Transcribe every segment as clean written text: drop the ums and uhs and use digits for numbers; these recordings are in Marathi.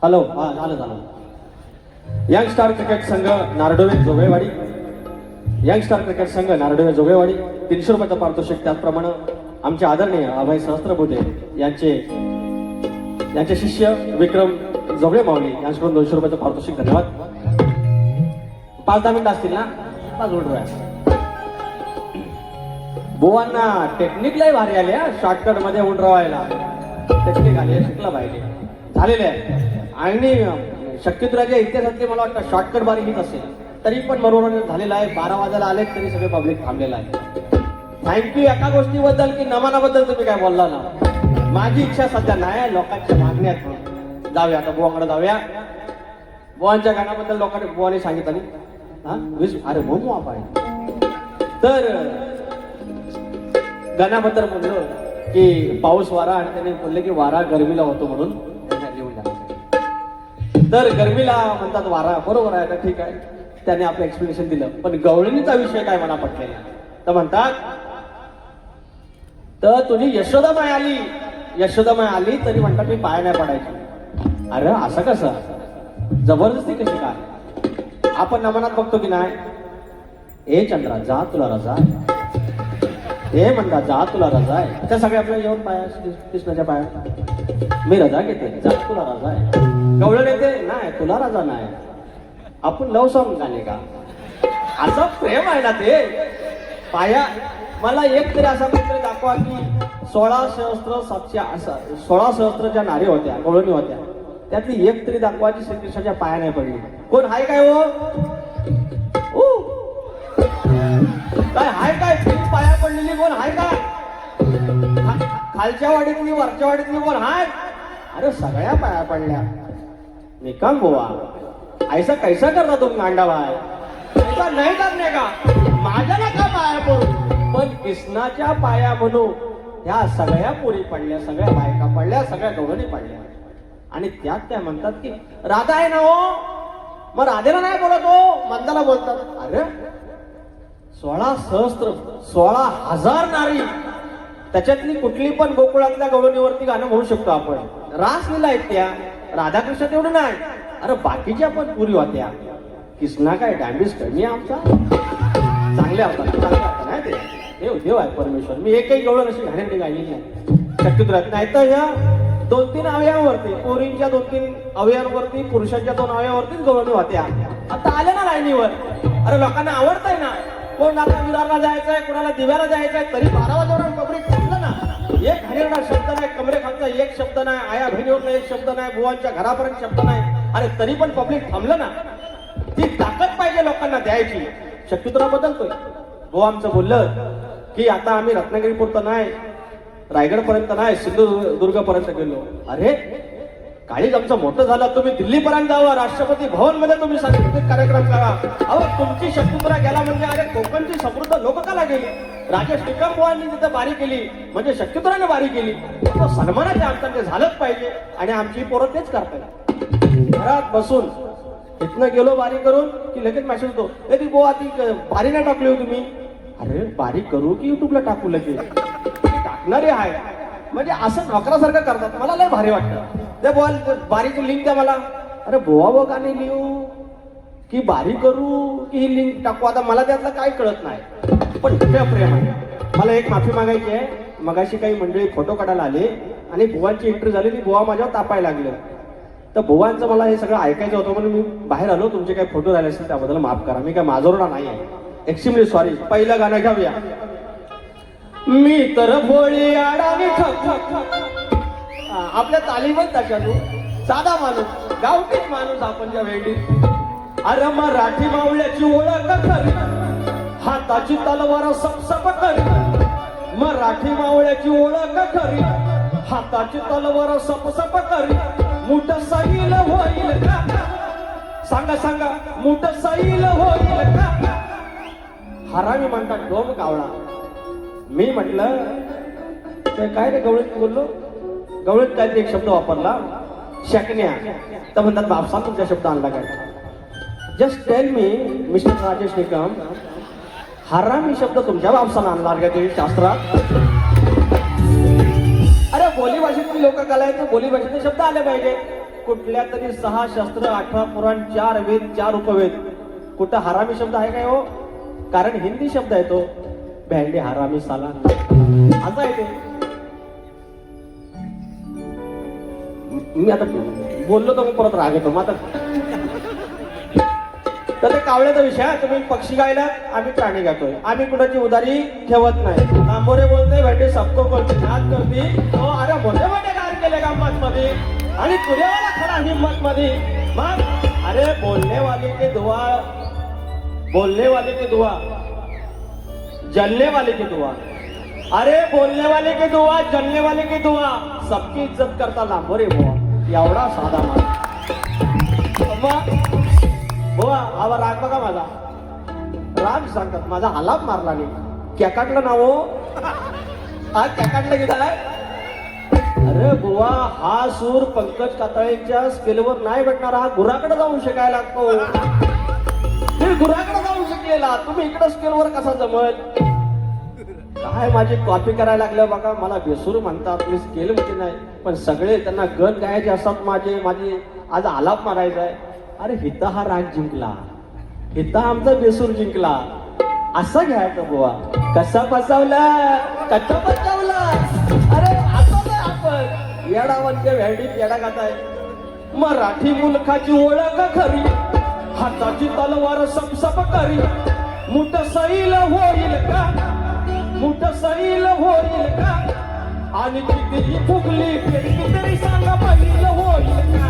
हॅलो, हा झालं. यंग स्टार क्रिकेट संघ नारडोळे जोगळेवाडी, यंग स्टार क्रिकेट संघ नारडोळे जोगळेवाडी 300 रुपयाचं पारितोषिक. त्याचप्रमाणे आमचे आदरणीय अभय सहस्त्रबुद्धे यांचे शिष्य विक्रम जोगळे माऊली यांच्याकडून 200 रुपयाचं पारितोषिक. धन्यवाद. 5-10 मिनिटं असतील ना? 5 मिनिट. बुवांना टेक्निक लय भारी आले हा, शॉर्टकट मध्ये उंडरवायला टेक्निक आली, शिकला पाहिजे, झालेले आहे. आणि शक्यतुराच्या इतिहासातली मला वाटतं शॉर्टकट बारी हीच असेल, तरी पण बरोबर झालेला आहे. 12 वाजायला आले तरी सगळे पब्लिक थांबलेलं आहे. थँक्यू एका गोष्टीबद्दल की नमनाबद्दल तुम्ही काय बोलला ना. माझी इच्छा सध्या नाही, लोकांच्या मागण्यात जाऊया. आता बुवाकडे जाऊया. बुवांच्या गाण्याबद्दल लोकांनी बुवाने सांगितलं नाही. अरे मोमो आपण तर गाण्याबद्दल म्हणलो की पाऊस वारा, आणि त्याने बोलले की वारा गरमीला होतो म्हणून लिहून टाकलं. तर गरमीला म्हणतात वारा, बरोबर आहे. तर ठीक आहे, त्याने आपलं एक्सप्लेनेशन दिलं. पण गवळणीचा विषय काय मला पटलेला. तर म्हणतात तर तुझी यशोदामाय आली तरी म्हणतात मी पाय नाही पडायची. अरे असं कसं, जबरदस्ती कशी काय? आपण नमनात बघतो की नाही, ए चंद्रा जा तुला रजा, हे म्हणतात जा तुला रजा आहे. त्या सगळे आपल्याला येऊन पाया कृष्णाच्या पाया मी रजा घेते, जा तुला रजा आहे. गवळण येते नाही, तुला रजा नाही. आपण लव सॉंग गाणे का, असं प्रेम आहे ना ते पाया. मला एक तरी असा कुठेतरी दाखवा की 16 सहस्त्र ज्या नारी होत्या, गवळणी होत्या, त्यातली एक तरी दाखवा की श्रीकृष्णाच्या पाया नाही पडली. कोण हाय काय हो? काय हाय काय पाया पडलेली कोण हाय का? खालच्या वाडीतली वरच्या वाडीतली कोण हाय? अरे सगळ्या पाया पडल्या. निकाल बुवा ऐसा कैसा करता तुम गांडा भाई, ऐसा नाही करणे का? माझ्या ना का पाया पडू, पण कृष्णाच्या पाया म्हणू ह्या सगळ्या पोरी पडल्या, सगळ्या बायका पडल्या, सगळ्या गवळणी पडल्या. आणि त्यात त्या म्हणतात की राधा आहे ना हो, मग राधेला नाही बोलत हो, मंदाला बोलतात. अरे 16 सहस्त्र 16,000 नारी, त्याच्यातली कुठली पण गोकुळातल्या गवळणीवरती गाणं म्हणू शकतो आपण. रासलीला आहेत त्या, राधाकृष्ण तेवढं नाही. अरे बाकीच्या पण पुरी होत्या. कृष्णा काय डॅम्बिस कमी आमचा, चांगले होता नाही ते. देव आहे परमेश्वर. मी एकही गवळण अशी घाणेरडी गायली नाही शक्यतो राहत नाही. तर ह्या 2-3 अवयवावरती, पोरींच्या 2-3 अवयवांवरती, पुरुषांच्या 2 अवयवावरतीच गवळणी होत्या. आता आले ना लाईनीवर. अरे लोकांना आवडतंय ना, कोण आता विरारला जायचंय, कोणाला दिव्याला जायचंय, तरी 12 वाजेवर पब्लिक थांबलं ना. एक घाणेरडा शब्द नाही, कमरेखालचा एक शब्द नाही, आया बहिणीवरला एक शब्द नाही, बुवांच्या घरापर्यंत शब्द नाही. अरे तरी पण पब्लिक थांबलं ना. ती ताकद पाहिजे लोकांना द्यायची. शक्यतुरा बदलतोय. बुवा आमचं बोललं की आता आम्ही रत्नागिरी पुरतं नाही, रायगड पर्यंत नाही, सिंधुदुर्ग पर्यंत गेलो. अरे काळीच आमचं मोठं झालं, तुम्ही दिल्लीपर्यंत जावा, राष्ट्रपती भवन मध्ये तुम्ही सांस्कृतिक कार्यक्रम करा. अहो तुमची शक्यतुरा गेला म्हणजे अरे कोकणची समृद्ध लोककला गेली. राजेश टिकम बुवांनी तिथे बारी केली म्हणजे शक्यतुराने बारी केली. तो सन्मानाच्या अर्थाने झालंच पाहिजे. आणि आमची पोरं तेच करतायत. घरात बसून इथनं गेलो बारी करून की लगेच मेसेज होतो, ए ती बुवा ती बारी नाही टाकली हो तुम्ही. अरे बारी करू की युट्यूबला टाकू लगेच, टाकणारे आहे म्हणजे असं नोकरासारखं करतात. मला लय भारी वाटतं. ते बोल बारीची लिंक द्या मला. अरे बुवा व गाणे लिहू की बारी करू की ही लिंक टाकू, आता मला त्यातलं काय कळत नाही. पण प्रेम आहे. मला एक माफी मागायची आहे. मगाशी काही मंडळी फोटो काढायला आले आणि बुवांची एंट्री झाली, ती बुवा माझ्यावर तापायला लागले. तर बुवांचं मला हे सगळं ऐकायचं होतं म्हणून मी बाहेर आलो. तुमचे काही फोटो राहिले असतील त्याबद्दल माफ करा. मी काय माजोरडा नाही आहे, एक्स्ट्रीमली सॉरी. पहिलं गाणं घेऊया. मी तर भोळी आडावी आपल्या तालीमच त्याच्यातून साधा माणूस, गावठीच माणूस आपण ज्या वेळी. अरे मराठी मावळ्याची ओळख खरी, हाताची तलवार सपसप करी. मराठी मावळ्याची ओळख खरी, हाताची तलवार सपसप करी. मुठ सैल होईल का, सांगा मुठ सैल होईल का. हरामी म्हणतात डोम कावळा. मी म्हटलं ते काय रे गवळीत बोललो, गवळीत काहीतरी एक शब्द वापरला, शकण्या. तर म्हणतात बापसा तुमचा शब्द आणला काय. Just tell me mister Rajesh Nikam, हरामी शब्द तुमच्या बापसानं आणला का ते शास्त्रात. अरे बोली भाषेतली लोक कला आहेत, बोली भाषेतले शब्द आले पाहिजे. कुठल्या तरी 6 शस्त्र 18 पुराण 4 वेद 4 उपवेद. कुठं हरामी शब्द आहे काय हो? कारण हिंदी शब्द आहे तो. भेंडी हरामी साला असं आहे ते. मी आता बोललो तर मग परत राग येतो मग आता. तर ते कावळ्याचा विषय आहे. तुम्ही पक्षी गायला, आम्ही प्राणी गातोय. आम्ही कुणाची उदारी ठेवत नाही. तांबोरे बोलते भेंडी सबको बोलते नाच करती. अरे मोठे मोठे गार केले गंमत मध्ये आणि तुझ्यावाला खरा हिम्मत मध्ये. मग अरे बोलने वाले के दुआ, बोलने वाले की दुआ, जलने वाले की दुआ. अरे बोलने वाले की दुआ, जलने वाले की दुआ, सबकी इज्जत करता लांबोरे बुवा. एवढा साधा माणूस. बुवा आवा राग बघा माझा. राग सांगतात माझा आलाप मारला नाही. कॅकाटलं ना हो. हा कॅकाटलं गेलाय. अरे बुवा हा सूर पंकज कातळेच्या स्केलवर नाही भेटणार. हा गुराकडे जाऊन शिकायला लागतो. ते गुराकडे जाऊन शिकलेला तुम्ही इकडे स्केलवर कसा जमल? काय माझी कॉपी करायला लागलं बघा. मला बेसूर म्हणतात, मी स्केल मध्ये नाही. पण सगळे त्यांना गण गायचे असतात. माझी आज आलाप मारायचा आहे. अरे हिता हा राग जिंकला, हिता आमचा बेसूर जिंकला. असं घ्यायचं बुवा. कसा फसवला, कसा फसवला. अरे असं नाही आपण येडावरच्या भेंडीत येडा गाताय. मराठी मुलखाची ओळख खरी, हाताची तलवार सपसप करी. मुठ सैल होईल का, मुठ सैल होईल का. आणि कितीही फुगली फेडकी तरी सांगा पहिलं होईल का.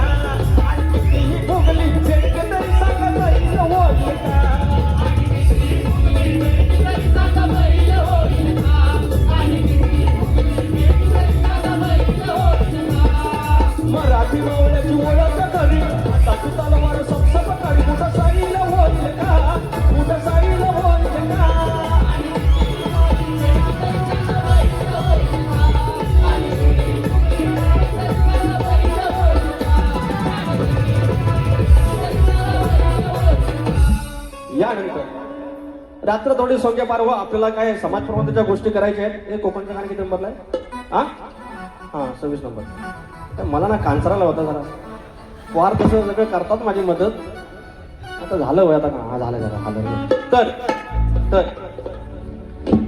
आणि कितीही फुगली फेडकी तरी सांगा पहिलं होईल का. मराठी मावळ्याची ओळख करी, हाताची तलवार सपसप करी. मुठ सैल होईल का, मुठ सैल होईल का. यानंतर रात्र थोडी सोंग्या पार व आपल्याला काय समाज प्रबंधाच्या गोष्टी करायच्या आहेत. हे कोकणचं गाणं किती नंबरला आहे? हा 26 नंबर. मला ना कांचराला होता जरा. वार तसं सगळं करतात माझी मदत. आता झालं वय आता का. हा झालं जरा झालं. तर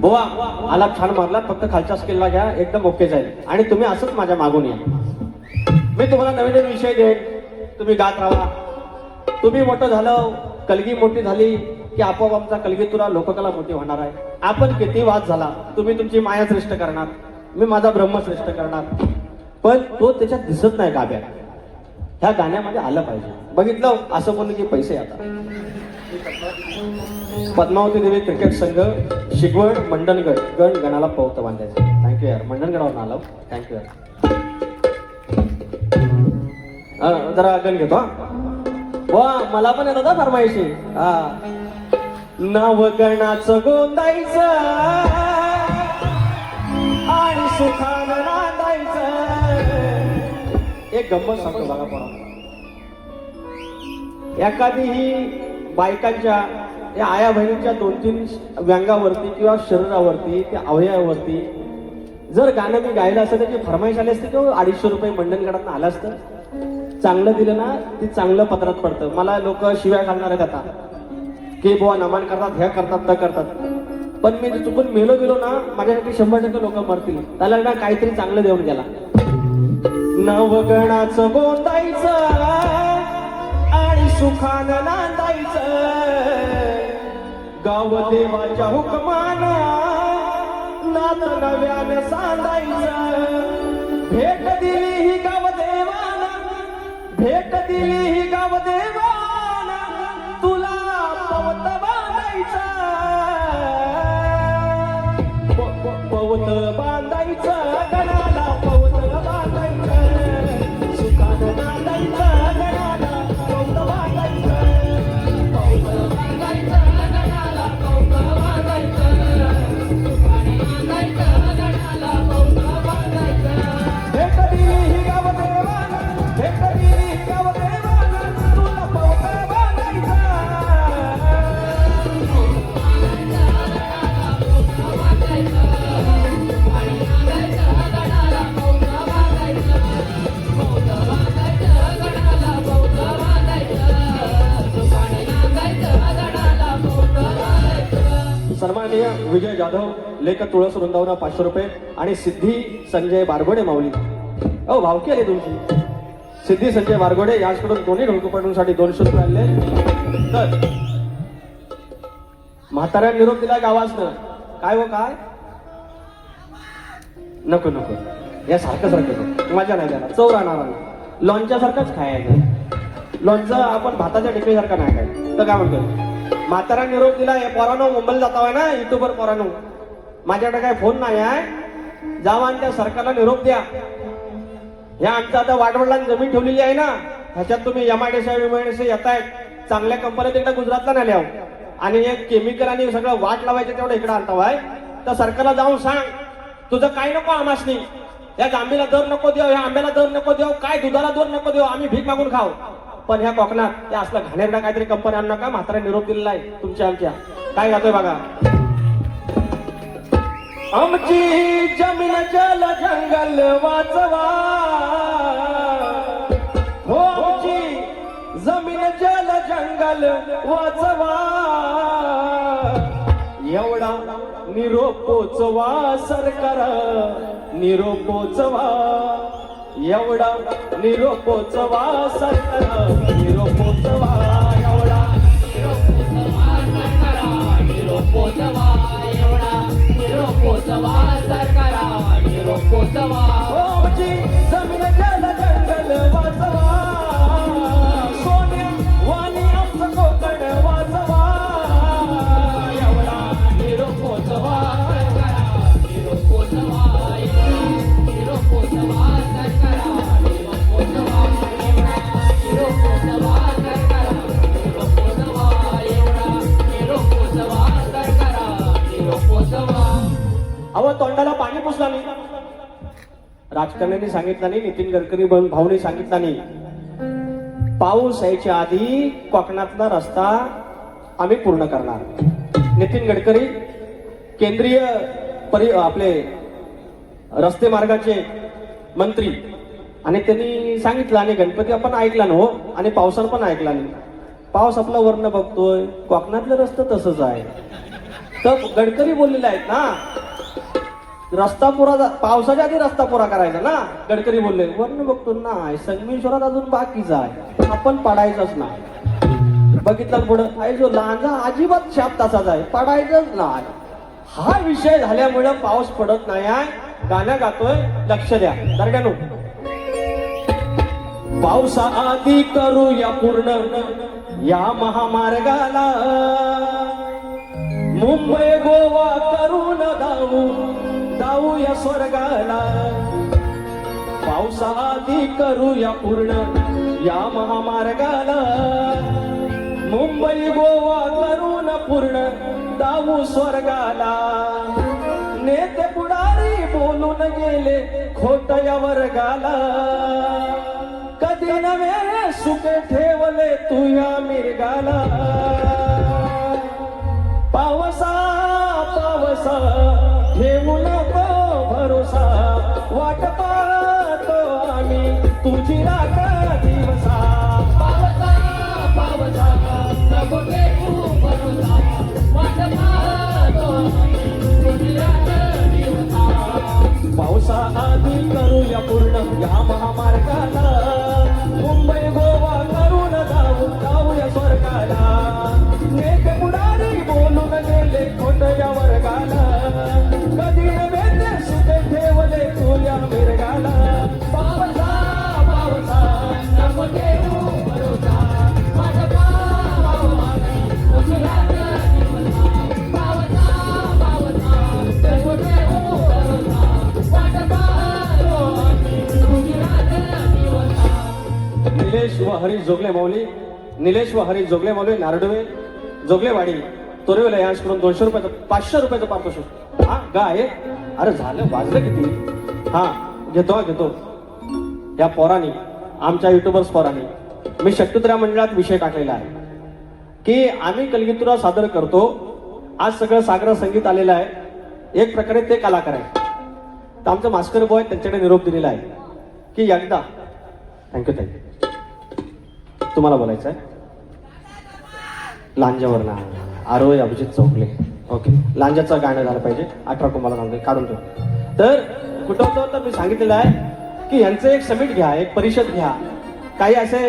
बुवा आलाप छान मारला. फक्त खालच्या स्केलला घ्या, एकदम ओके जाईल. आणि तुम्ही असंच माझ्या मागून या. मी तुम्हाला नवीन नवीन विषय देईन, तुम्ही गात राहा. तुम्ही मोठं झालं, कलगी मोठी झाली की आपोआप आमचा कलगीतुरा लोककला मोठी होणार आहे. आपण किती वाद झाला, तुम्ही तुमची माया श्रेष्ठ करणार, मी माझा ब्रह्म श्रेष्ठ करणार. पण तो त्याच्यात दिसत नाही गाभ्यात. ह्या गाण्यामध्ये आलं पाहिजे. बघितलं असं बोललं की पैसे. आता पद्मावती देवी क्रिकेट संघ शिगवड मंडणगड गण गणाला पवत बांधायचं. थँक्यू यार. मंडणगडावर आलो. थँक्यू यार. जरा गण घेतो. वा मला पण येत होता फरमाईशी. नाव गणाचं गोंदायचं आणि सुखानं नांदायचं. एक गंमत सांगतो बघा. पण एखादीही बायकांच्या या आया बहिणीच्या 2-3 व्यंगावरती किंवा शरीरावरती त्या अवयवावरती जर गाणं मी गायलं असतं, त्याची फरमाईश आली असते किंवा 250 रुपये मंडणगडात आलं असतं. चांगलं दिलं ना ते चांगलं पत्रात पडतं. मला लोक शिव्या घालणारे कथा की बुवा नमान करतात, हे करतात, ते करतात. पण मी चुकून मेलो गेलो ना, माझ्यासाठी 100% लोक मरतील. त्याला ना काहीतरी चांगलं देऊन गेला. नवगणाचं गोंदायचं आणि सुखानं नांदायचं. गाव देवाच्या हुकमानं नात नव्यानं सांडायचं. भेट दिली ही गाव देवानं, भेट दिली ही गाव देवानं, तुला पवत बांधायचं. पवत बांधायचं गणाला, पवत बांधायचं. सुखानं नांदायचं गणाला, पवत बांधायचं. पवत बांधायचं गणाला, पवत बांधायचं. सुखानं नांदायचं गणाला, पवत बांधायचं. भेट दिली ही गाव देवानं, भेट दिली ही गाव देवानं, तुला सन्माननीय विजय जाधव लेख तुळस वृंदावना 500 रुपये आणि सिद्धी संजय बारगोडे माऊली भावकी आली तुमची. सिद्धी संजय बारगोडे याचकडून दोन्ही ढोलकपटूंसाठी 200 रुपये आणले. तर म्हाताऱ्या निरोप दिला गावासनं. काय हो काय नको नको या सारखं सारखं मजा नाही त्याला चव राहणार. लोणच्या सारखंच खायचं. लोणचं आपण भाताच्या टिकळीसारखं नाही काय. तर काय म्हणतो म्हातारा निरोप दिला. हे पोरानो मुंबईला जाता ना युट्यूबवर पोरानो माझ्याकडे काय फोन नाही आहे. जावा आणि त्या सरकारला निरोप द्या. ह्या आमच्या आता वाडवडिलांनी जमीन ठेवलेली आहे ना ह्याच्यात तुम्ही एमआयडीसी येतायत चांगल्या कंपन्या तिकडे गुजरातला नाही आहो आणि एक केमिकल आणि सगळं वाट लावायचं तेवढं इकडे आणतावाय. तर सरकारला जाऊन सांग तुझं काय नको आमासनी. या जांभीला दर नको देऊ ह्या आंब्याला दर नको देऊ काय दुधाला दर नको देऊ आम्ही भीक मागून खाऊ. पण ह्या कोकणात त्या असला घाणेरडा काहीतरी कंपनी आणू नका. म्हातारा निरोप दिलेला आहे तुमच्या आमच्या. काय गातोय बघा. आमची जमीन जल जंगल वाचवा हो आमची जमीन जल जंगल वाचवा एवढा निरोप पोचवा सरकार निरोप पोचवा एवढा निरोप पोचवा सरकार निरोप पोचवा एवढा निरोप पोचवा एवढा निरोप पोचवा सरकार निरोप पोचवा आमची जमीन जल जंगल वाचवा सोन्या वाणी आमचं कोकण वाचवा एवढा निरोप पोचवा निरोप पोचवा निरोप पोचवा सरकार निरोप पोचवा निरोप पोचवा सरकार निरोप पोचवा एवढा निरोप पोचवा सरकार निरोप पोचवा. अहो तोंडाला पाणी पुसला नाही. राजकारण्यांनी सांगितलं नाही नितीन गडकरी भाऊने सांगितलं नाही. पाऊस यायच्या आधी कोकणातला रस्ता आम्ही पूर्ण करणार. नितीन गडकरी केंद्रीय आपले रस्ते मार्गाचे मंत्री आणि त्यांनी सांगितलं आणि गणपती आपण ऐकला ना हो आणि पावसानं पण ऐकला नाही. पाऊस आपला वर्ण बघतोय कोकणातलं रस्ता तसंच आहे. तर गडकरी बोललेले आहेत ना रस्ता पुरा पावसाच्या आधी रस्ता पुरा करायचा ना. गडकरी बोलले वर्ण बघतो नाही संगमेश्वरात अजून बाकीचा आहे आपण पडायचंच नाही. बघितलं पुढं आहे जो लांजा अजिबात शाप तसाच आहे पडायचंच नाही. हा विषय झाल्यामुळे पाऊस पडत नाही आहे. गाणं गातोय लक्ष द्या दरड्यानो. पावसाआधी करूया पूर्ण या महामार्गाला मुंबई गोवा करून जाऊया स्वर्गाला. पावसाआधी करूया पूर्ण या महामार्गाला मुंबई गोवा करून पूर्ण जाऊ स्वर्गाला. नेते पुढारी बोलून गेले खोट या वर्गाला कधी नवे सुखे ठेवले तू या मिरगाला. पावसा पावसा ठेवू नको भरोसा वाट पाहतो आम्ही तुझी राख दिवसा. पावसा पावसा नको ठेवू भरोसा वाट पाहतो आम्ही तुझी राख दिवसा. पावसा आधी करूया पूर्ण या महामार्गाला मुंबई गोवा करून जाऊया स्वर्गाला. नेते पुढारी बोलून गेले खोट या वर्गाला कधी नव्हे सुख ठेवले तुझ्या मिरगाला. पावसा पावसा नको ठेवू भरोसा वाट पाहतो आम्ही तुझी राख दिवसा. पावसा पावसा नको ठेवू भरोसा वाट पाहतो आम्ही तुझी राख दिवसा. निलेश व हरीश जोगले माऊली निलेश व हरीश जोगले माऊली नारडवे जोगलेवाडी तोरेवला यांच्याकडून 200 रुपयाचं 500 रुपयाचं पारितोषिक. हा गा आहे. अरे झालं वाजलं किती. हा घेतो या पोरानी आमच्या युट्यूबर्स पोरानी मी शक्तित्र्या मंडळात विषय टाकलेला आहे की आम्ही कलगीतुरा सादर करतो. आज सगळं सागर संगीत आलेलं आहे. एक प्रकारे ते कलाकार आहे. तर आमचं मास्कर बॉय त्यांच्याकडे निरोप दिलेला आहे की एकदा थँक्यू तुम्हाला बोलायचं आहे लांजावर ना आरोय अभिजित चौगले ओके, लांजाचं गाणं झालं पाहिजे. 18 कुंभाला सांगते काढून ठेव. तर कुठं होतं तर मी सांगितलेलं आहे की यांचं एक समिट घ्या, एक परिषद घ्या, काही असे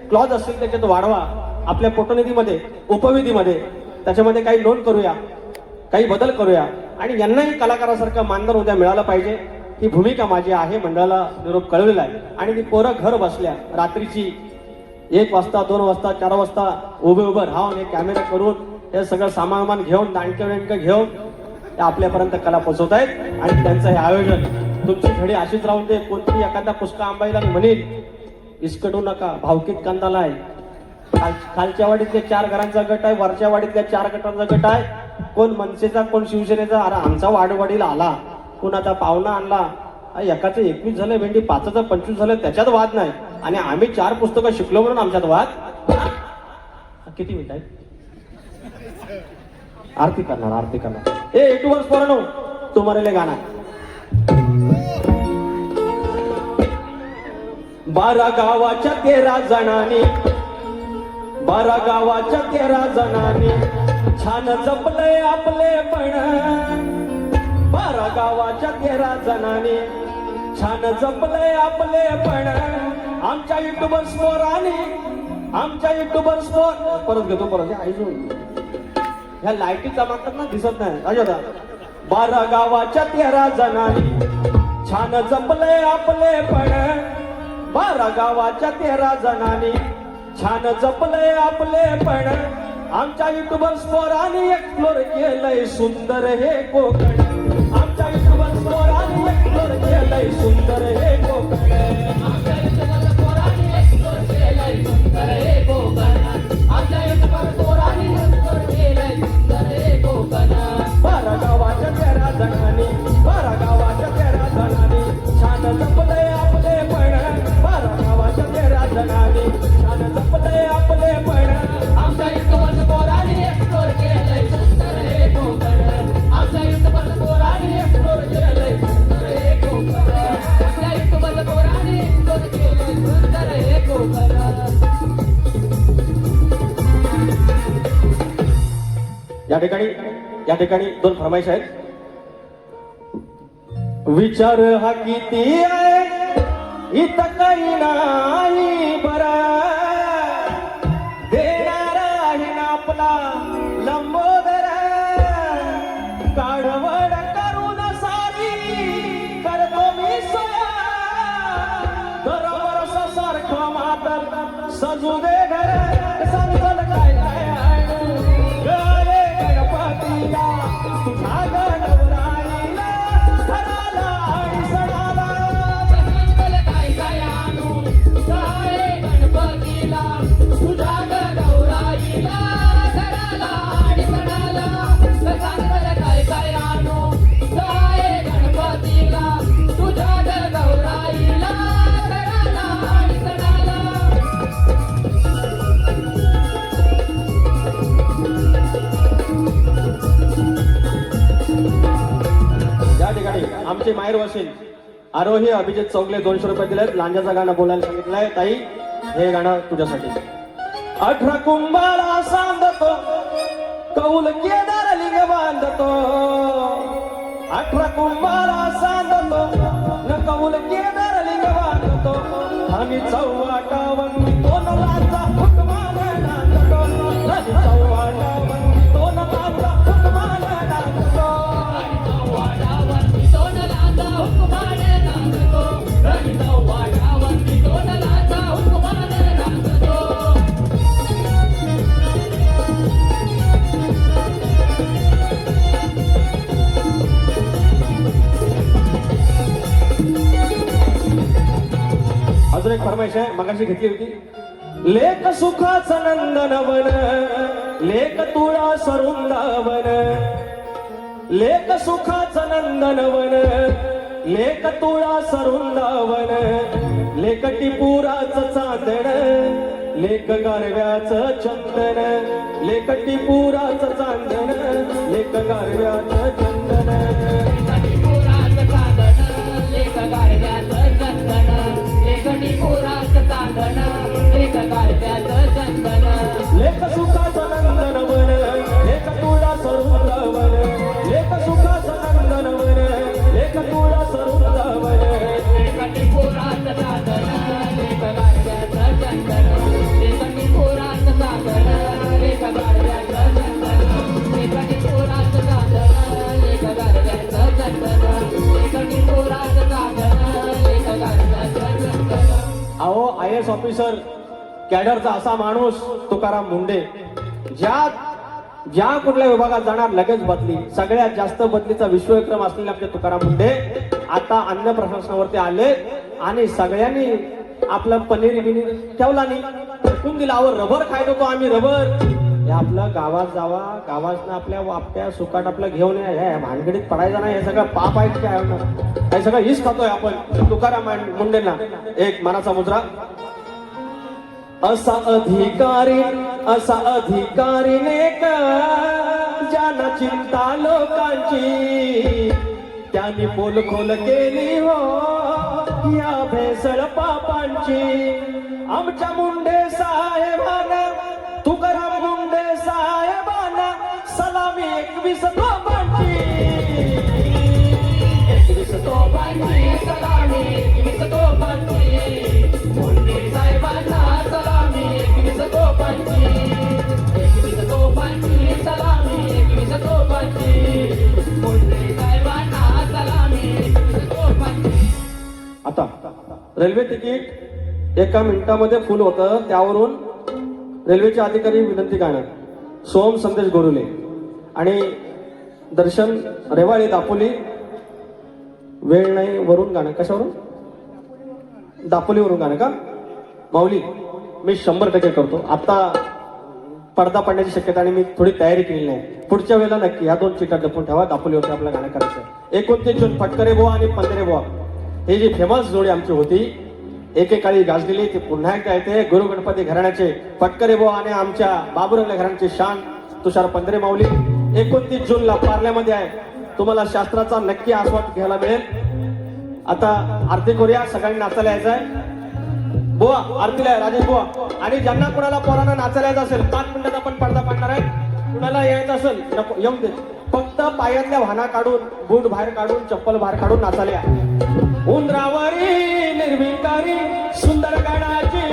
क्लॉज असतील त्याच्यात वाढवा, आपल्या पोटनिधीमध्ये उपविधीमध्ये त्याच्यामध्ये काही नोंद करूया, काही बदल करूया आणि यांनाही कलाकारासारखं मानधन उद्या मिळालं पाहिजे. ही भूमिका माझी आहे. मंडळाला निरोप कळवलेला आहे आणि ती पोरं घर बसल्या रात्रीची 1 वाजता 2 वाजता 4 वाजता उभं राहून हे कॅमेरा करून हे सगळं सामान घेऊन दांडकं घेऊन ते आपल्यापर्यंत कला पोचवत आहेत आणि त्यांचं हे आयोजन तुमची घडी अशीच राहून दे. कोणतरी एखादा पुष्का आंबाईला म्हणेल इसकटू नका, भावकीत कांदाला आहे. खालच्या वाडीतल्या 4 घरांचा गट आहे, वरच्या वाडीतल्या 4 गटांचा गट आहे. कोण मनसेचा, कोण शिवसेनेचा. अरे आमचा वाडीला आला, कोणाचा पाहुणा आणला, एकाचं 21 झालं, भेंडी 5चं 25 झालं, त्याच्यात वाद नाही. आणि आम्ही 4 पुस्तकं शिकलो म्हणून आमच्यात वाद. किती मिनिट आहे? आरती करणार. ए युट्यूबर्स पोरांनो, तुम्हाला गाणं 12 गावाच्या 13 जणांनी, 12 गावाच्या 13 जणांनी छान जपलंय आपलेपण. 12 गावाच्या 13 जणांनी छान जपलंय आपलेपण. आमच्या युट्यूबर्स पोरांनी, आमच्या युट्यूबर्स परत घेतो परत आईजो ह्या लाईटी चमकतात ना, दिसत नाही. अजोदा 12 गावाच्या 13 जणांनी छान जपलंय आपलेपण. 12 गावाच्या 13 जणांनी छान जपलंय आपलेपण. आमच्या युट्यूबर्स पोरांनी एक्सप्लोर केलंय सुंदर हे कोकण. आमच्या युट्यूबर्स पोरांनी एक्सप्लोर केलंय सुंदर हे कोकण. आमच्या युट्यूबर्स पोरांनी एक्सप्लोर केलंय सुंदर हे कोकण. आमच्या युट्यूबर्स पोरांनी एक्सप्लोर केलंय सुंदर हे कोकण. 12 गावाच्या 13 जणांनी, 12 गावाच्या 13 जणांनी छान जपलंय आपलेपण. 12 गावाच्या 13 जणांनी छान जपलंय आपलेपण. आमच्या युट्यूबर्स पोरांनी एक्सप्लोर केलंय सुंदर हे कोकण. आमच्या युट्यूबर्स पोरांनी एक्सप्लोर केलंय सुंदर हे कोकण. आमच्या युट्यूबर्स पोरांनी एक्सप्लोर केलंय सुंदर हे कोकण. या ठिकाणी 2 फरमाईश आहेत. विचार हा किती आहे इथं काही नाही बरा. देणारा आहे ना आपला लंबोदर. काढवड करून सारी करतो मी सोया. दरवर्ष सारखं मातर सजू दे घर. समजल काय काय आणू गळे गणपतीला तुझ्या गणवराईला सणाला आणि सणाला. समजल काय काय आणू गळे गणपतीला तुझ्या गणवराईला सणाला आणि सणाला. समजल काय काय आणू गळे गणपतीला तुझ्या गणवराईला सणाला आणि सणाला. या ठिकाणी आमचे माहेर वसील आरोही अभिजित चौगले 200 रुपये दिलेत. लांजाचं गाणं बोलायला सांगितलंय. ताई हे गाणं तुझ्यासाठी. 18 कुंभाला सांगतो कौल केदार लिंग बांधतो. 18 कुंभाला सांगतो न कौल केदार लिंग बांधतो. आम्ही 44 लाचा हुकमान नांदतो. आम्ही 44 लाचा हुकमान नांदतो. अजून एक फरमाईश आहे, मगाशी घेतली होती. लेख सुखाचं नंदनवन, लेख तुळा सरुंदावन. लेख सुखाचं नंदनवन, लेख तुळा सरुंदावन. लेख टिपुराचं चांदण, लेख गारव्याचं चंदन. लेख टिपुराचं चांदन, लेख गारव्याचं चंदन. लेख गारव्याचं चंदन, लेख टिपुराचं चांदन, लेख गारव्याचं चंदन. लेख सुखाचं नंदनवन, लेख तुळा सरुंदावन. ऑफिसर कॅडरचा असा माणूस तुकाराम मुंडे, ज्या कुठल्या विभागात जाणार लगेच बदली, सगळ्यात जास्त बदलीचा विश्वविक्रम असलेले आपले तुकाराम मुंडे आता अन्न प्रशासनावरती आले आणि सगळ्यांनी आपलं पनीर बिनीर ठेवला नाही, फेकून दिला. अहो रबर खायत होतो आम्ही, रबर. हे आपलं गावात जावा, गावातनं आपल्या वापट्या सुकाट आपलं घेऊन या, हे भानगडीत पडायचं नाही. हे सगळं पाप आहे काय? हे सगळं हीच खातोय आपण तुकाराम मुंडेंना. एक मनाचा मुद्रा. असा अधिकारी नेक ज्याना चिंता लोकांची, त्यांनी पोलखोल केली हो या भेसळ पापांची. आमच्या मुंडे साहेबांना, तुकाराम मुंडे साहेबांना सलामी 21 तोफांची. 21 तोफांची सलामी, 21 तोफांची. मुंडे साहेबांना सलामी 21 तोफांची. 21 तोफांची सलामी, 21 तोफांची. मुंडे साहेबांना सलामी 21 तोफांची. आता रेल्वे तिकीट एका मिनिटामध्ये फुल होतं, त्यावरून रेल्वेचे अधिकारी विनंती करणार. सोम संदेश गोरुले आणि दर्शन रेवाळे दापोली. वेळ नाही वरून गाणं. कशावरून? दापोलीवरून गाणं का? माऊली मी 100% करतो. आता पडदा पडण्याची शक्यता आणि मी थोडी तयारी केली नाही. पुढच्या वेळेला नक्की या 2 चिठ्ठ्या जपून ठेवा. दापोलीवरती आपलं गाणं करायचं. 29 जून फटकरे बुवा आणि पंधरे बुवा हे जी फेमस जोडी आमची होती, एकेकाळी गाजलेली, ती पुन्हा एकदा येते. गुरु गणपती घराण्याचे फटकरे बुवा आणि आमच्या बाबुरंगले घराण्याचे शान तुषार पंधरे माऊली. 29 जूनला पार्ल्यामध्ये आहे. तुम्हाला शास्त्राचा नक्की आस्वाद घ्यायला मिळेल. आता आरती करूया. सगळ्यांनी नाचायला यायचं आहे. बुवा आरतीला आहे राजेश बुवा. आणि ज्यांना कोणाला पोरांना नाचायला यायचं असेल 5 मिनिटात आपण पडदा पाडणार आहे. कुणाला यायचं असेल नको येऊन दे. फक्त पायातल्या वाहना काढून, बूट बाहेर काढून, चप्पल बाहेर काढून नाचायला या. उंदरावरी निर्विकारी सुंदर गणाची